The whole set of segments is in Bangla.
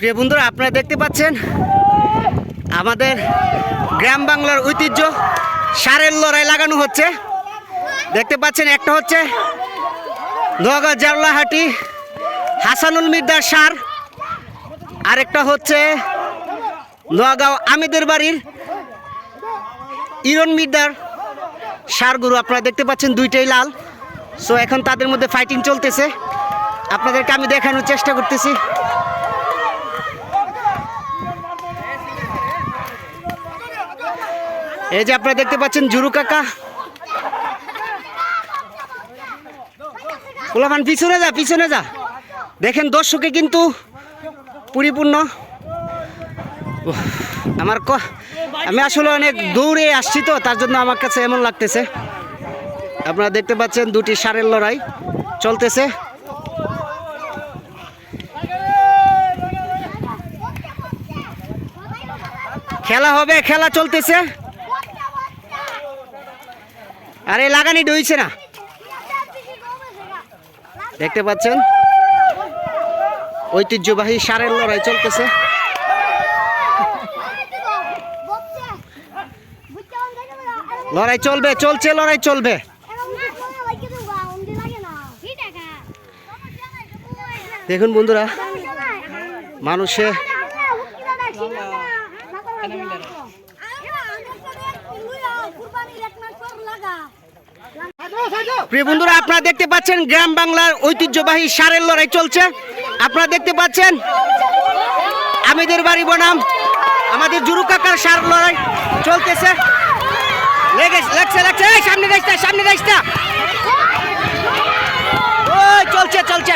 প্রিয় বন্ধুরা, আপনারা দেখতে পাচ্ছেন আমাদের গ্রাম বাংলার ঐতিহ্য ষাঁড়ের লড়াই লাগানো হচ্ছে। দেখতে পাচ্ছেন একটা হচ্ছে নোয়াগাঁও জারলাহাটি হাসানুল মির্জার ষাঁড়, আরেকটা হচ্ছে নোয়াগাঁও আমিদের বাড়ির ইরন মির্জার ষাঁড় গরু। আপনারা দেখতে পাচ্ছেন দুইটাই লাল। সো এখন তাদের মধ্যে ফাইটিং চলতেছে, আপনাদেরকে আমি দেখানোর চেষ্টা করতেছি। এই যে আপনারা দেখতে পাচ্ছেন জুরু কাকা, ওলামান পিছনে যা পিছনে যা। দেখেন দর্শকে কিন্তু পরিপূর্ণ। আমি আসলে অনেক দৌড়ে আসছি তো, তার জন্য আমার কাছে এমন লাগতেছে। আপনারা দেখতে পাচ্ছেন দুটি ষাঁড়ের লড়াই চলতেছে। খেলা হবে, খেলা চলতেছে। আরে লাগানি ডইছে না, দেখতে পাচ্ছেন ঐতিহ্যবাহী ষাঁড়ের লড়াই চলতেছে। লড়াই চলবে, চলছে, লড়াই চলবে। দেখুন বন্ধুরা, মানুষে প্রিয় বন্ধুরা, আপনারা দেখতে পাচ্ছেন গ্রাম বাংলার ঐতিহ্যবাহী ষাঁড়ের লড়াই চলছে। আপনারা দেখতে পাচ্ছেন আমিদের বাড়ি বনাম আমাদের জুরু কাকার ষাঁড় লড়াই চলতেছে। সামনে দেখতে, সামনে দেখতে, ওই চলছে চলছে।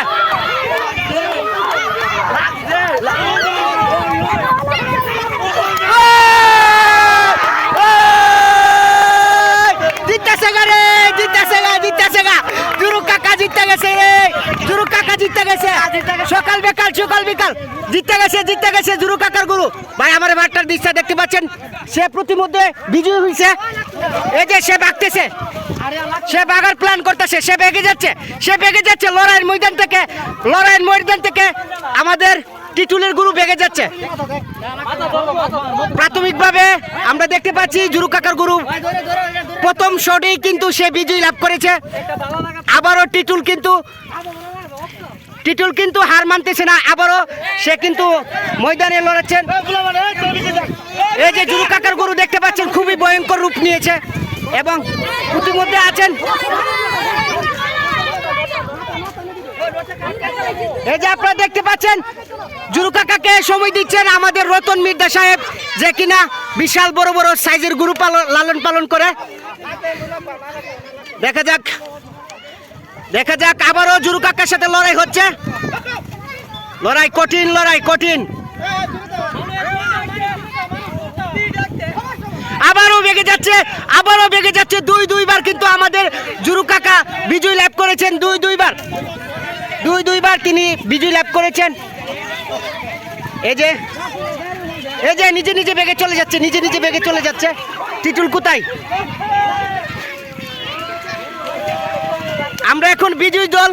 সকাল বিকাল সকাল বিকাল জিততে গেছে জুরু কাকার গরু। ভাই আমার ভাটটার দৃশ্য দেখতে পাচ্ছেন, সে প্রতিমধ্যে বিজয়ী হয়েছে। এই যে সে বাগতেছে, সে বাগার প্ল্যান করতেছে, সে বেগে যাচ্ছে লড়াইয়ের ময়দান থেকে আমাদের টিটুলের গরু বেগে যাচ্ছে। প্রাথমিকভাবে আমরা দেখতে পাচ্ছি জুরু কাকার গরু প্রথম শটেই কিন্তু সে বিজয় লাভ করেছে। আবারও টিটুল কিন্তু হার মানতেছে না, আবারও সে কিন্তু ময়দানে লড়াচ্ছেন। এই যে জুরু কাকার গরু দেখতে পাচ্ছেন খুবই ভয়ঙ্কর রূপ নিয়েছে এবং প্রতিমধ্যে আছেন। এই যে আপনারা দেখতে পাচ্ছেন জুরু কাকাকে সময় দিচ্ছেন আমাদের রতন মির্জা সাহেব, যে কিনা বিশাল বড় বড় সাইজের গরু লালন পালন করে। দেখা যাক আবারও জুরু কাকার সাথে লড়াই হচ্ছে। লড়াই কঠিন। আবারও বেগে যাচ্ছে। দুইবার কিন্তু আমাদের জুরু কাকা বিজয় লাভ করেছেন। দুইবার তিনি বিজয় লাভ করেছেন। এই যে নিজে বেগে চলে যাচ্ছে। টিটুল কোথায়? আমরা এখন বিজয় দল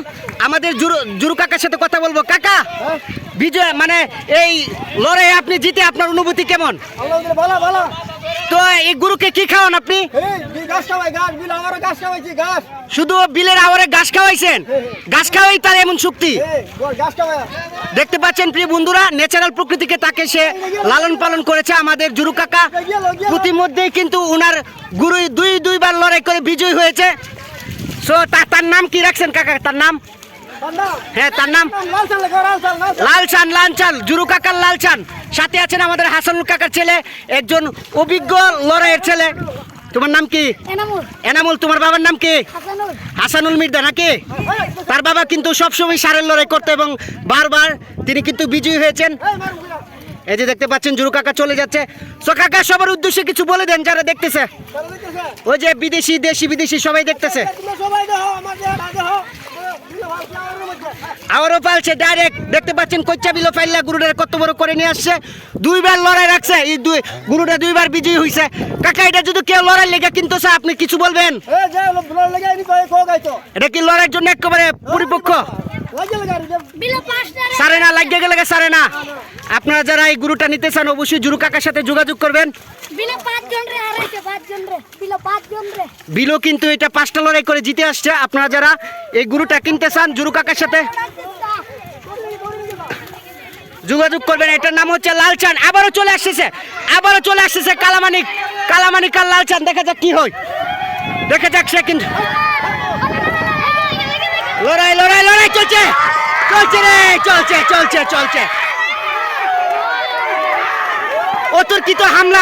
আমাদের জুরু কাকার সাথে কথা বলবো। কাকা, বিজয় মানে এই লড়াই আপনি জিতে আপনার অনুভূতি কেমন? তো এই গরুকে কি খাওয়ান আপনি? শুধু বিলের আওয়ারে ঘাস খাওয়াইছেন? ঘাস খাওয়াই তার এমন শক্তি? দেখতে পাচ্ছেন প্রিয় বন্ধুরা, ন্যাচারাল প্রকৃতিকে তাকে সে লালন পালন করেছে আমাদের জুরু কাকা। প্রতিমধ্যেই কিন্তু উনার গুরু দুইবার লড়াই করে বিজয় হয়েছে। সো তার নাম কি রাখছেন কাকা? তার নাম? হ্যাঁ, তার নাম লালচান, জুরু কাকার লালচান। সাথে আছেন আমাদের হাসানুল কাকার ছেলে, একজন অভিজ্ঞ লড়াইয়ের ছেলে। তোমার নাম কি? এনামুল। তোমার বাবার নাম কি? হাসানুল মির্জা নাকি? তার বাবা কিন্তু সবসময় ষাঁড়ের লড়াই করতো এবং বারবার তিনি কিন্তু বিজয়ী হয়েছেন। এই যে দেখতে পাচ্ছেন জুরু কাকা চলে যাচ্ছে। সো কাকা, সবার উদ্দেশ্যে কিছু বলে দেন যারা দেখতেছে। ওই যে বিদেশি, দেশি বিদেশি সবাই দেখতেছে। আবারও পালছে ডাইরেক্ট। দেখতে পাচ্ছেন কচ্চা বিলো ফাইল্লা গরুটা কত বড় করে নিয়ে আসছে। দুইবার লড়াই রাখছে, এই গরুটা দুইবার বিজয়ী হয়েছে। কাকা, এটা যদি কেউ লড়াই লেগে কিন্তু আপনি কিছু বলবেন? এটা কি লড়াইয়ের জন্য একেবারে পরিপক্ষ? সারে না, লাগিয়ে গেলে সারে না। আপনারা যারা এই গরুটা নিতে চান অবশ্যই জুরু কাকার সাথে যোগাযোগ করবেন। বিলো কিন্তু এটা 5টা লড়াই করে জিতে আসছে। আপনারা যারা এই গরুটা কিনতে চান জুরু কাকার সাথে যোগাযোগ করবেন। এটার নাম হচ্ছে লালচান। আবারও চলে আসছে কালামানিক আর লালচান। দেখা যাক কি হয়, দেখা যাক সে কিন্তু লড়াই চলছে রে, চলছে অতর্কিত হামলা।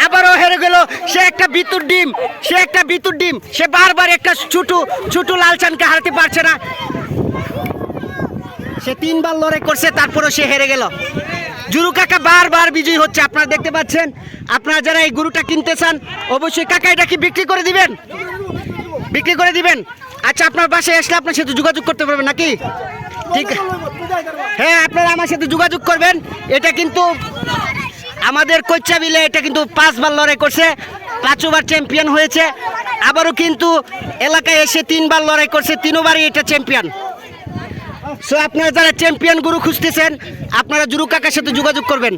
আবারও হেরে গেল সে একটা বিতুর ডিম। সে বারবার একটা ছোট লালচানকে হারাতে পারছে না। সে 3বার লড়াই করছে, তারপরও সে হেরে গেল। জুরু কাকা বারবার বিজয়ী হচ্ছে, আপনারা দেখতে পাচ্ছেন। আপনারা যারা এই গরুটা কিনতে চান অবশ্যই কাকা এটা কি বিক্রি করে দিবেন? আচ্ছা, আপনার বাসায় আসলে আপনার সাথে যোগাযোগ করতে পারবেন নাকি? ঠিক, হ্যাঁ, আপনারা আমার সাথে যোগাযোগ করবেন। এটা কিন্তু আমাদের কোচ্চাবিলে এটা কিন্তু 5বার লড়াই করছে, 5বার চ্যাম্পিয়ন হয়েছে। আবারও কিন্তু এলাকায় এসে 3বার লড়াই করছে, 3বারই এটা চ্যাম্পিয়ন। সো আপনারা যারা চ্যাম্পিয়ন গরু খুঁজতেছেন আপনারা জুরু কাকার সাথে যোগাযোগ করবেন।